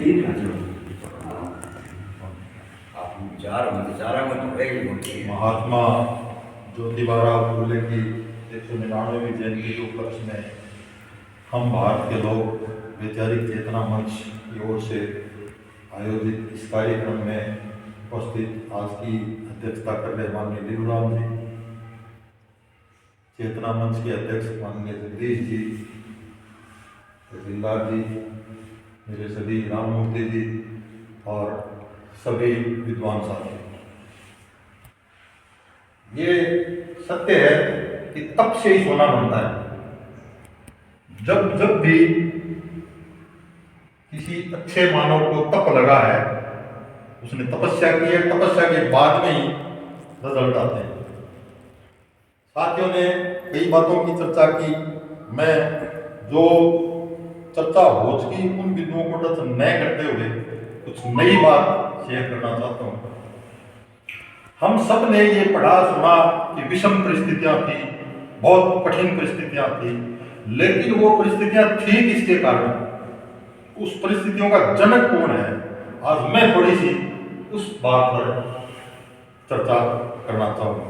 ठीक है जो आप विचारांगे तो है ही होती है। महात्मा ज्योतिबाराव फुले की 199वीं जयंती के उपलक्ष्य में हम भारत के लोग वैचारिक चेतना मंच की ओर से आयोजित इस कार्यक्रम में उपस्थित आज की अध्यक्षता कर रहे माननीय लीलूराम जी, चेतना मंच के अध्यक्ष माननीय जगदीश जी, तहसीलदार जी, मेरे सभी राममूर्ति जी और सभी विद्वान साथी। ये सत्य है कि तप से ही सोना बनता है। जब जब भी किसी अच्छे मानव को तप लगा है, उसने तपस्या की है, तपस्या के बाद में ही रिजल्ट आते हैं। साथियों ने कई बातों की चर्चा की। मैं जो चर्चा हो चुकी उन बिंदुओं को टच न करते हुए कुछ नई बात शेयर करना चाहता हूँ। हम सब ने ये पढ़ा सुना कि विषम परिस्थितियां थी, बहुत कठिन परिस्थितियां थी, लेकिन वो परिस्थितियां थी किसके कारण, उस परिस्थितियों का जनक कौन है, आज मैं थोड़ी सी उस बात पर चर्चा करना चाहूंगा।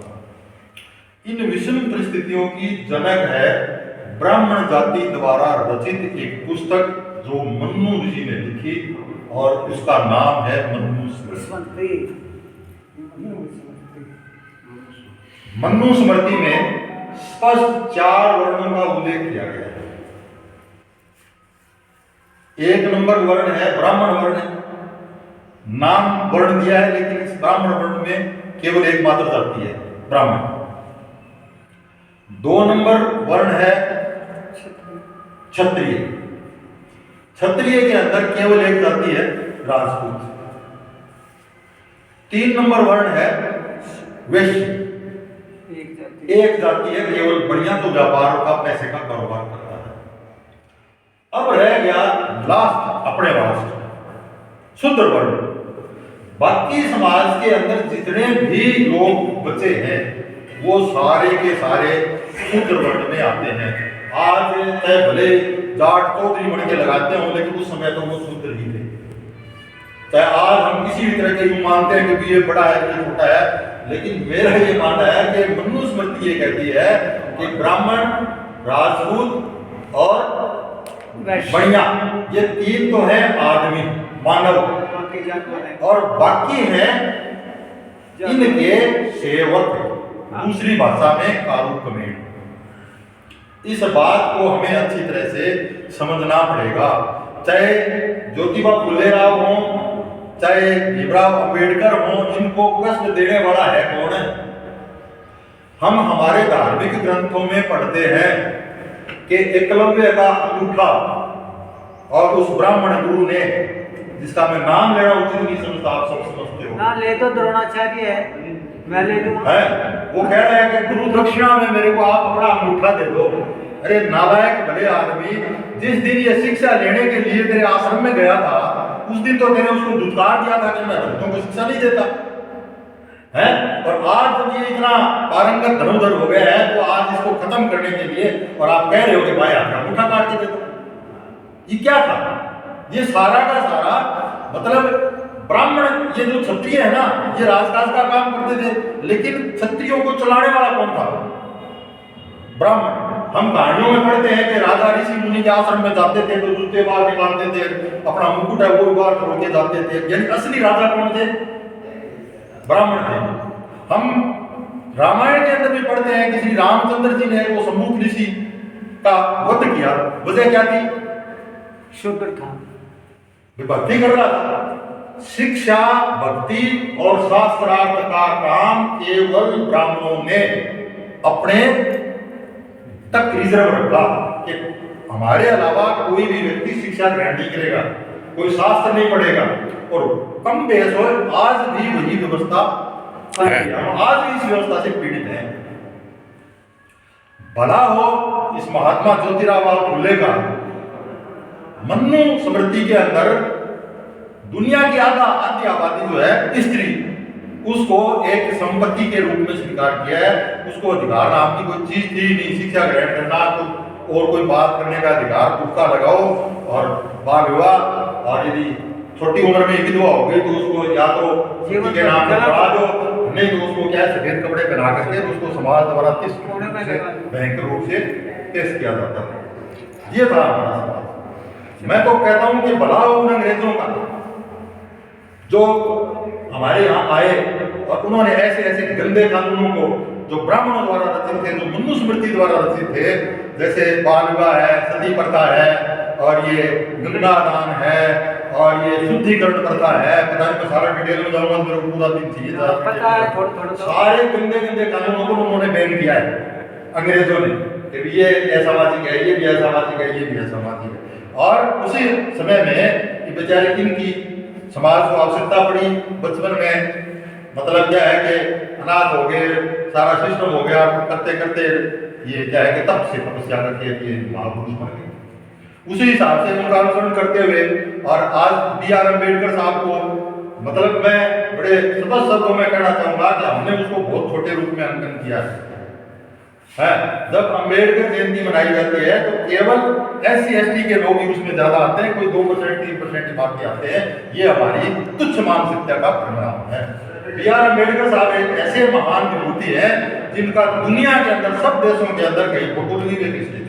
इन विषम परिस्थितियों की जनक है ब्राह्मण जाति द्वारा रचित एक पुस्तक जो मन्नु ऋषि ने लिखी और उसका नाम है मनुस्मृति। मनुस्मृति में स्पष्ट 4 वर्णों का उल्लेख किया गया है। 1 नंबर वर्ण है ब्राह्मण वर्ण, नाम वर्ण दिया है, लेकिन इस ब्राह्मण वर्ण में केवल एकमात्र जाति है ब्राह्मण। 2 नंबर वर्ण है क्षत्रिय। क्षत्रिय के अंदर केवल एक जाति है राजपूत। 3 नंबर वर्ण है वैश्य, एक जाति है केवल बढ़िया जो व्यापार का पैसे का कारोबार करता है। अब रह गया लास्ट अपने वास्ते शूद्र वर्ण। बाकी समाज के अंदर जितने भी लोग बचे हैं वो सारे के सारे शूद्र वर्ण में आते हैं। आज चाहे भले जाट चौधरी बन के लगाते हों, लेकिन उस समय तो वो शूद्र ही थे। चाहे आज हम किसी भी तरह के यूं मानते हैं कि ये बड़ा है ये छोटा है, लेकिन मेरा ये मानना है कि मनुस्मृति ये कहती है कि ब्राह्मण, राजपूत और बढ़िया, ये 3 तो है आदमी मानव, और बाकी हैं इनके सेवक, दूसरी भाषा में कारुकमेण। इस बात को हमें अच्छी तरह से समझना पड़ेगा। चाहे ज्योतिबा फुले राव हो, चाहे भीमराव अंबेडकर हो, इनको कष्ट देने वाला है कौन है? हम हमारे धार्मिक ग्रंथों में पढ़ते हैं कि एकलव्य का अंगूठा और उस ब्राह्मण गुरु ने, जिसका मैं नाम लेना उचित नहीं समझता, आप सब समझते हो ना, ले तो द्रोणाचार्य है, मैं ले दूंगा है। वो कह रहे हैं कि गुरु दक्षिणा में मेरे को आप अपना अंगूठा दे दो। अरे नालायक भले आदमी, जिस दिन ये शिक्षा लेने के लिए तेरे आश्रम में गया था, उस दिन तो तेने उसको धुतकार दिया था कि मैं भक्तों को शिक्षा नहीं देता है। और आज जब ये इतना पारंगत धनुधर हो गया है, तो आज इसको खत्म करने के लिए और आप कह रहे हो कि भाई आपका अंगूठा काट के दे दो। ये क्या था? ये सारा का सारा मतलब ब्राह्मण, ये जो क्षत्रिय है ना, ये राजकाज का काम करते थे, लेकिन क्षत्रियों को चलाने वाला कौन था? ब्राह्मण। हम कहानियों में पढ़ते हैं कि राजा ऋषि मुनि के आश्रम में जाते थे तो जूते बाहर निकालते थे, अपना मुकुट है वो भी बाहर छोड़ के जाते थे। यानी असली राजा कौन थे? ब्राह्मण थे। हम रामायण के अंदर भी पढ़ते हैं कि श्री रामचंद्र जी ने वो सम्मुख ऋषि का वध किया। वजह क्या थी? शूद्र था, भक्ति कर रहा था। शिक्षा, भक्ति और शास्त्रार्थ का काम केवल ब्राह्मणों ने अपने तक रिजर्व रखा कि हमारे अलावा कोई भी व्यक्ति शिक्षा ग्रहण नहीं करेगा, कोई शास्त्र नहीं पढ़ेगा। और कम बेहस हो, आज भी वही व्यवस्था है, आज भी इस व्यवस्था से पीड़ित हैं। भला हो इस महात्मा ज्योतिराव फुले का मनुस्मृति के अंदर दुनिया की आधी आबादी जो है स्त्री, उसको एक संपत्ति के रूप में स्वीकार किया है। उसको अधिकार नाम की कोई चीज थी नहीं, शिक्षा ग्रहण करना और कोई बात करने का अधिकार, तुक्का लगाओ और बाल विवाह, और यदि छोटी उम्र में विधवा हो गई तो उसको या तो जीवन के नाम पे चला- बढ़ा दो, नहीं तो उसको क्या है सफेद कपड़े पहना करके उसको समाज द्वारा भयंकर रूप से पेश किया जाता था। ये था हमारा समाज। मैं तो कहता हूँ कि भला उन अंग्रेजों का जो हमारे यहाँ आए और उन्होंने ऐसे ऐसे गंदे कानूनों को जो ब्राह्मणों द्वारा रचित थे, जो मनुस्मृति द्वारा रचित थे, जैसे बाल विवाह है, सती प्रथा है, और ये गंगादान है, और ये शुद्धिकरण प्रथा है, पता नहीं मैं सारा डिटेल में जाऊंगा तो मेरे को पूरा दिन चाहिए था। पता है थोड़ा सारे गंदे गंदे कानूनों को उन्होंने बैन किया है अंग्रेजों ने कि ये असामाजिक है, ये भी असामाजिक है, ये भी असामाजिक है। और उसी समय में ये बेचारे इनकी समाज को आवश्यकता पड़ी बचपन में, मतलब क्या है कि अनाथ हो गए, सारा सिस्टम हो गया, करते करते ये क्या है कि तप से तपस्या करके ये महापुरुष बन गए। उसी हिसाब से उनका अनुसरण करते हुए और आज B.R. अम्बेडकर साहब को, मतलब मैं बड़े स्पष्ट शब्दों में कहना चाहूंगा कि हमने उसको बहुत छोटे रूप में अंकन किया है। जब अम्बेडकर जयंती मनाई जाती है तो केवल SC/ST के लोग ही उसमें ज्यादा आते हैं, कोई 2% 3% बाकी आते हैं। ये हमारी तुच्छ मानसिकता का परिणाम है। B.R. अम्बेडकर साहब एक ऐसे महान विभूति है जिनका दुनिया के अंदर सब देशों के अंदर कहीं फोटो लगी हुई है,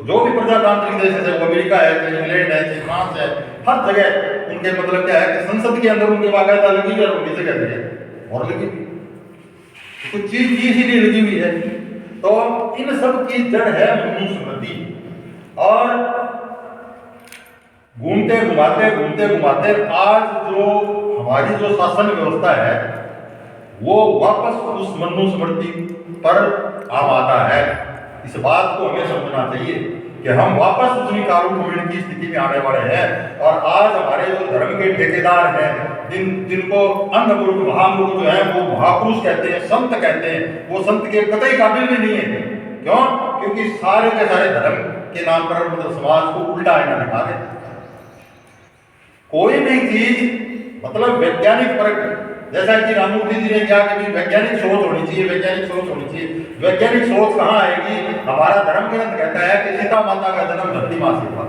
जो भी प्रजातांत्रिक देश है, वो अमेरिका है, चाहे इंग्लैंड है, चाहे फ्रांस है, हर जगह उनके मतलब क्या है कि संसद के अंदर उनकी बाकायदा लगी हुई है, और उनकी जगह जगह और लगी हुई कुछ चीज इसीलिए लगी हुई है। तो इन सब की जड़ है मनुस्मृति। और घूमते घुमाते आज जो हमारी जो शासन व्यवस्था है वो वापस उस मनुस्मृति पर आम आता है। इस बात को हमें समझना चाहिए कि हम वापस उसी कारुण्य की स्थिति में आने वाले हैं। और आज हमारे जो धर्म के ठेकेदार हैं, जिनको अन्य मूर्ख महामूर्ख जो है वो महापुरुष कहते हैं, संत कहते हैं, वो संत के कतई काबिल भी नहीं है। क्यों? क्योंकि सारे के सारे धर्म के नाम पर मतलब समाज को उल्टा आईना दिखा रहे। कोई भी चीज मतलब वैज्ञानिक परक, जैसा कि राममूर्ति जी ने कहा कि भी वैज्ञानिक सोच होनी चाहिए, वैज्ञानिक सोच होनी चाहिए। वैज्ञानिक सोच कहाँ आएगी? हमारा धर्म ग्रंथ कहता है कि सीता माता का जन्म धरती माँ से हुआ,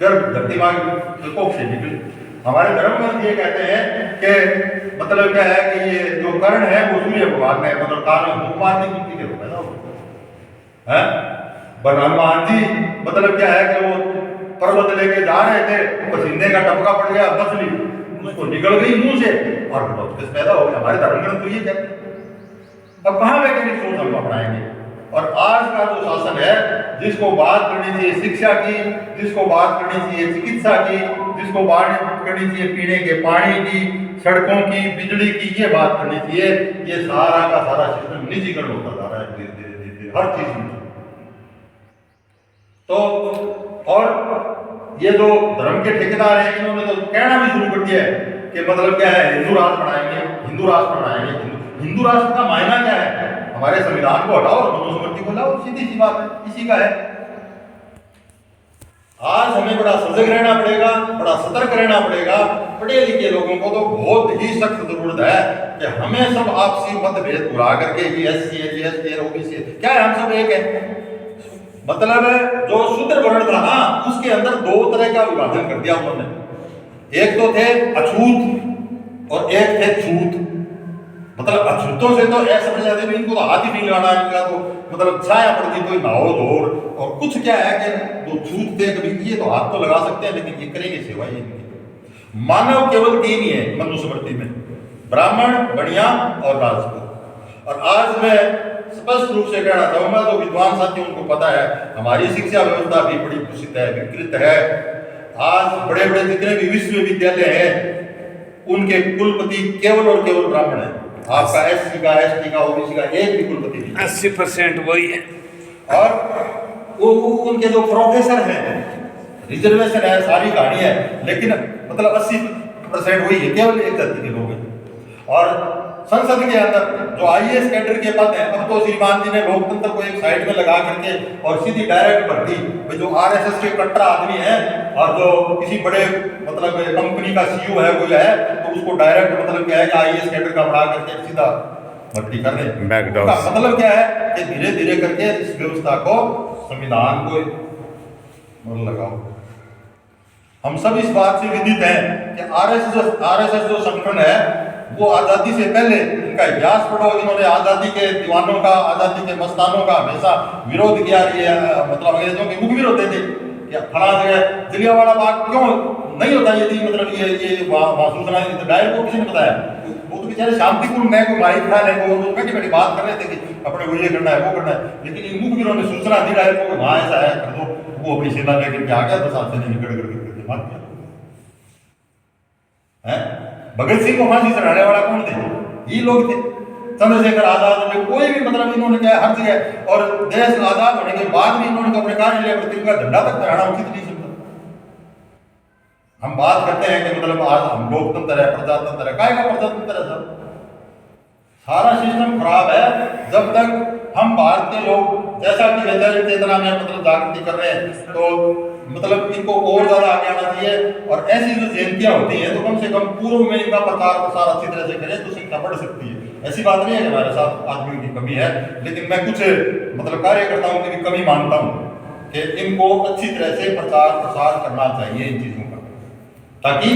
गर्भ धरती माँ के कोख से निकले। हमारे धर्म ग्रंथ ये कहते हैं कि मतलब क्या है कि ये जो कर्ण है वो सूर्य भगवान ने मतलब कान में मारने की के पैदा हुआ है। हनुमान जी मतलब क्या है कि वो पर्वत लेके जा रहे थे, पसीने का टपका पड़ गया, मछली उसको निकल गई मुंह से और बच्चे पैदा हो गया। हमारे धर्म ग्रंथ तो ये कहते हैं। अब कहाँ वैज्ञानिक सोच हम अपनाएंगे? और आज का जो शासन है, जिसको बात करनी चाहिए शिक्षा की, जिसको बात करनी चाहिए चिकित्सा की, जिसको बात करनी चाहिए पीने के पानी की, सड़कों की, बिजली की, ये बात करनी चाहिए, ये सारा का सारा सिस्टम निजीकरण होता जा रहा है धीरे धीरे हर चीज में। तो और ये जो धर्म के ठेकेदार हैं, इन्होंने तो कहना भी शुरू कर दिया है कि मतलब क्या है हिंदू राष्ट्र बनाएंगे, हिंदू राष्ट्र बनाएंगे। हिंदू राष्ट्र का मायना क्या है? हमारे संविधान को हटाओ और मनुस्मृति को लाओ, सीधी सी बात है, इसी का है। आज हमें बड़ा सजग रहना पड़ेगा, बड़ा सतर्क रहना पड़ेगा। पढ़े लिखे लोगों को तो बहुत ही सख्त जरूरत है कि हमें सब आपसी मतभेद भुला करके ये SC है, ये ST है, OBC है, क्या है हम सब एक है। मतलब जो शूद्र वर्ण था ना, उसके अंदर दो तरह का विभाजन कर दिया उन्होंने। एक तो थे अछूत और एक थे छूत। मतलब अछूतों से तो ऐसा समझ जाते हैं इनको तो हाथ ही नहीं लगाना, इनका तो मतलब छाया पड़ती कोई नाहो धोर। और कुछ क्या है कि जो छूत थे कभी ये तो हाथ तो लगा सकते हैं लेकिन ये करेंगे सेवा ही इनकी। मानव केवल 3 ही है मनुस्मृति में, ब्राह्मण, बनिया और राजपूत। और आज मैं स्पष्ट रूप से कहना चाहूंगा, जो विद्वान साथी उनको पता है, हमारी शिक्षा व्यवस्था भी बड़ी दूषित है, विकृत है। आज बड़े बड़े जितने भी विश्वविद्यालय हैं उनके कुलपति केवल और केवल ब्राह्मण है। आपका SC का, ST का, OBC का एक भी कुलपति नहीं, 80% वही है। और वो उनके जो प्रोफेसर हैं, रिजर्वेशन है, सारी कहानी है, लेकिन मतलब 80% वही है, केवल एक जाति के लोग हैं। और संसद के अंदर जो IAS कैडर के पद हैं, अब तो श्रीमान जी ने लोकतंत्र को एक साइड में लगा करके और सीधी डायरेक्ट भर्ती, जो RSS के कट्टर आदमी है और जो किसी बड़े मतलब कंपनी का CEO है कोई है, तो उसको डायरेक्ट मतलब क्या है कि IAS कैडर का बढ़ा करके सीधा भर्ती कर रहे हैं। मतलब क्या है कि धीरे धीरे करके इस व्यवस्था को, संविधान को लगाओ। हम सब इस बात से विदित हैं कि आरएसएस जो संगठन है वो आज़ादी से पहले, इनका इतिहास पढ़ो, इन्होंने आज़ादी के दीवानों का, आज़ादी के मस्तानों का हमेशा विरोध किया। ये मतलब अंग्रेजों के मुख विरोध थे कि फला जगह जलियांवाला बाग क्यों नहीं होता, ये थी मतलब ये सूचना डायर को किसी ने बताया? वो तो बेचारे शांतिपूर्ण न को माइक था न को बैठी बैठी बात कर रहे थे कि अपने को ये करना है वो करना है, लेकिन इन मुख विरोध ने सूचना दी डायर को वहाँ ऐसा है कर दो, वो अपनी सेना लेकर के आ गया, 10 साल से नहीं निकल करके मार दिया है। भगत सिंह को फांसी चढ़ाने वाला कौन थे? ये लोग थे। चंद्रशेखर आजाद ने कोई भी मतलब इन्होंने क्या हर जगह, और देश आजाद होने के बाद भी इन्होंने अपने कार्यालय पर तिरंगा झंडा तक फहराना उचित नहीं समझा। हम बात करते हैं कि मतलब आज हम लोकतंत्र है, प्रजातंत्र है, काय का प्रजातंत्र है? सब सारा सिस्टम खराब है। जब तक हम भारतीय लोग जैसा कि वैचारिक चेतना में मतलब जागृति कर रहे हैं, तो मतलब इनको और ज्यादा आगे आना चाहिए। और ऐसी जो जयंतियां होती हैं तो कम से कम पूर्व में इनका प्रचार प्रसार अच्छी तरह से करें तो संख्या बढ़ सकती है। ऐसी बात नहीं है कि हमारे साथ आदमियों की कमी है, लेकिन मैं कुछ मतलब कार्यकर्ताओं की भी कमी मानता हूँ कि इनको अच्छी तरह से प्रचार प्रसार करना चाहिए इन चीजों का, ताकि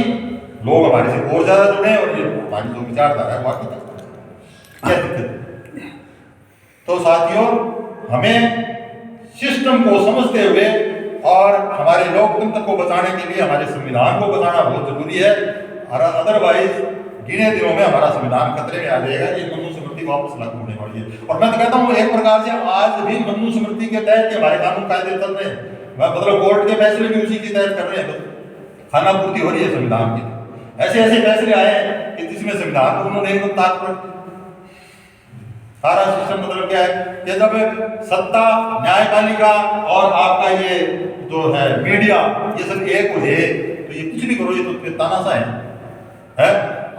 लोग हमारे से और ज्यादा जुड़े और ये हमारी जो विचारधारा है वाकई क्या दिक्कत। तो साथियों, हमें सिस्टम को समझते हुए और हमारे लोकतंत्र को बचाने के लिए हमारे संविधान को बचाना बहुत जरूरी है। अदरवाइज गिने दिनों में हमारा संविधान खतरे में आ जाएगा। ये मनुस्मृति वापस लागू होने वाली है। और मैं तो कहता हूँ एक प्रकार से आज भी मनुस्मृति के तहत हमारे कानून कायदे चल रहे हैं, मतलब कोर्ट के फैसले भी उसी के तहत कर रहे हैं, खाना पूर्ति हो रही है संविधान की। ऐसे ऐसे फैसले आए हैं कि जिसमें संविधान को उन्होंने एकदम ताक पर सारा सिस्टम मतलब क्या है कि जब सत्ता, न्यायपालिका और आपका ये जो है मीडिया, ये सब एक हो जाए तो ये कुछ भी करो, ये तो तानाशाह है।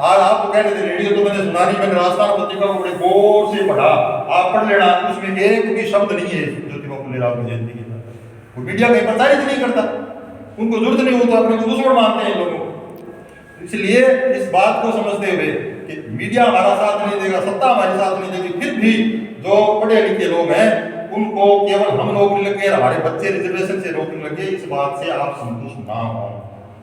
आज आपको कह रहे थे रेडियो तो मैंने सुना नहीं, मैंने राजस्थान पत्रिका को बड़े गौर से पढ़ा, आप पढ़ लेना, उसमें एक भी शब्द नहीं है ज्योतिबा फुले राव की जयंती के। वो मीडिया कहीं प्रचारित नहीं करता, उनको जरूरत नहीं होता, अपने को दुश्मन मानते हैं लोगों। इसलिए इस बात को समझते हुए कि मीडिया हमारा साथ नहीं देगा, सत्ता हमारे साथ नहीं देगी, फिर भी जो पढ़े लिखे लोग हैं उनको केवल हम नौकरी लगे, हमारे बच्चे रिजर्वेशन से नौकरी लगे, इस बात से आप संतुष्ट ना हो।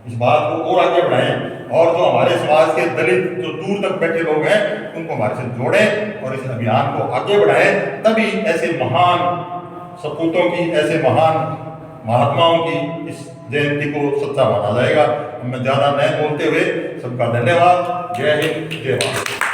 इस बात को और आगे बढ़ाएं और जो हमारे समाज के दलित जो दूर तक बैठे लोग हैं उनको हमारे से जोड़ें और इस अभियान को आगे बढ़ाएं। तभी ऐसे महान सपूतों की, ऐसे महान महात्माओं की इस जयंती को सच्चा माना जाएगा। मैं ज्यादा नहीं बोलते हुए सबका धन्यवाद। जय हिंद, जय भारत।